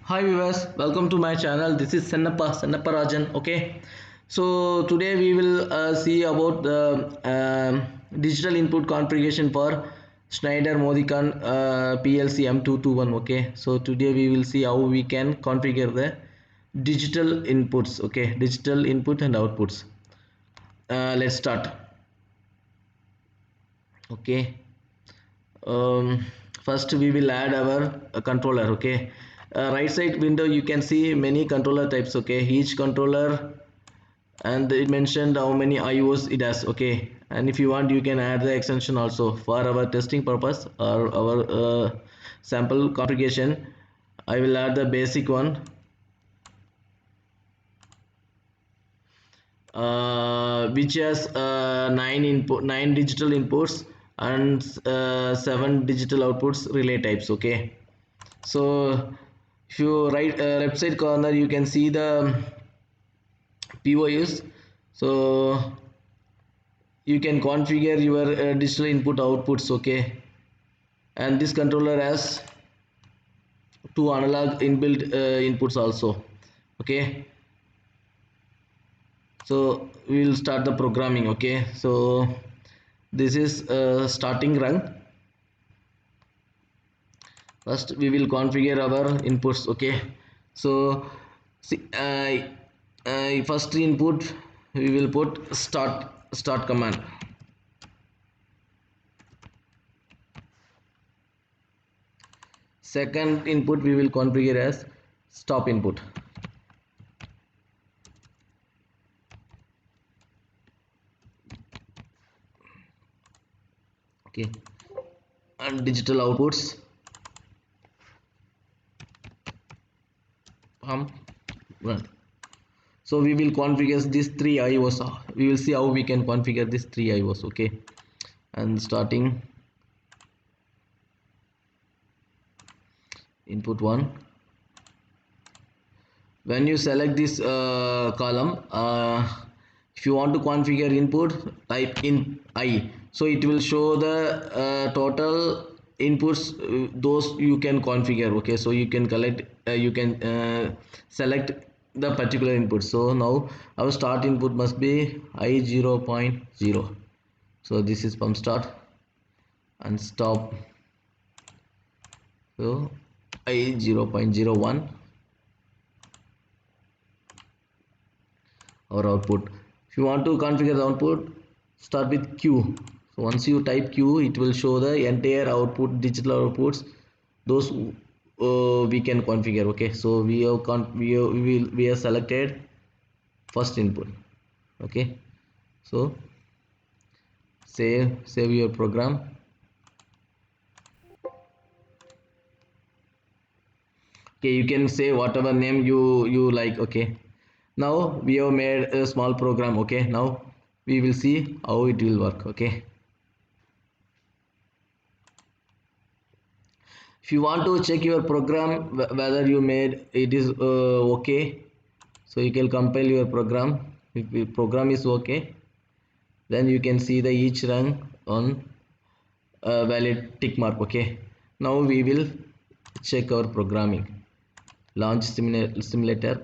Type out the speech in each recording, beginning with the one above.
Hi viewers, welcome to my channel. This is Sennappa Rajan. Okay, so today we will see about the digital input configuration for Schneider Modican PLC M221. Okay, so today we will see how we can configure the digital inputs. Okay, digital input and outputs. Let's start. Okay. um, First we will add our controller. Okay, right side window you can see many controller types. Okay, each controller and it mentioned how many IOs it has. Okay, and if you want you can add the extension also for our testing purpose or our sample configuration. I will add the basic one, which has 9 digital inputs and 7 digital outputs relay types. Okay, so if you left side corner you can see the POUs. So you can configure your digital input outputs. Okay, and this controller has two analog inbuilt inputs also. Okay, so we will start the programming. Okay, so this is starting run. First we will configure our inputs. Okay, so see, first input we will put start command. Second input we will configure as stop input. Okay, and digital outputs run. So we will configure these three IOs. We will see how we can configure these three IOs. Okay, and starting input 1. When you select this column, if you want to configure input, type in I, so it will show the total inputs those you can configure. Okay, so you can collect you can select the particular input. So now our start input must be I 0.0. so this is pump start, and stop, so I 0.01. or output. If you want to configure the output, start with Q. So once you type Q, it will show the entire output, digital outputs, those we can configure. Okay, so we have selected first input. Okay, so save your program. Okay, you can say whatever name you like. Okay, now we have made a small program. Okay, now we will see how it will work. Okay, if you want to check your program whether you made it is okay, so you can compile your program. If your program is okay, then you can see the each run on valid tick mark. Okay, now we will check our programming. Launch simulator.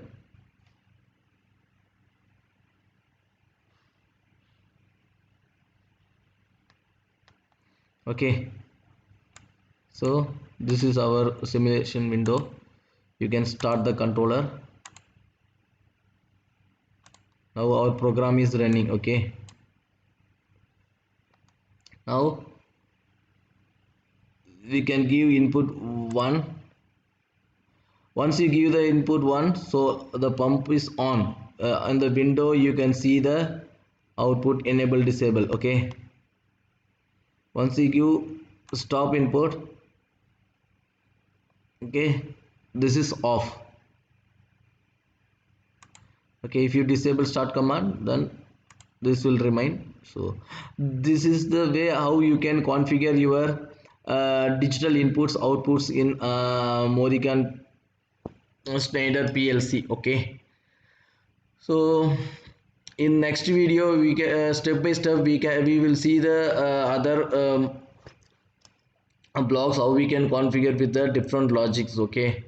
Okay, so this is our simulation window. You can start the controller. Now our program is running. Okay, now we can give input 1. Once you give the input 1, so the pump is on. In the window you can see the output enable disable. Okay, once you give stop input, okay, this is off. Okay, if you disable start command, then this will remain. So this is the way how you can configure your digital inputs outputs in Modican Schneider PLC. Okay, so in next video we can step by step we will see the other blocks how we can configure with the different logics. Okay,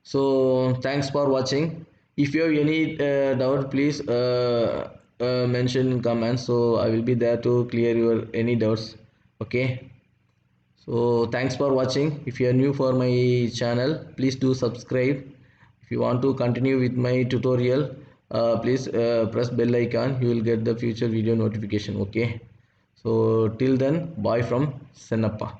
So thanks for watching. If you have any doubt, please mention in comments, so I will be there to clear your any doubts. Okay, so thanks for watching. If you are new for my channel, please do subscribe. If you want to continue with my tutorial, please press bell icon. You will get the future video notification. Okay, so till then, bye from Senappa.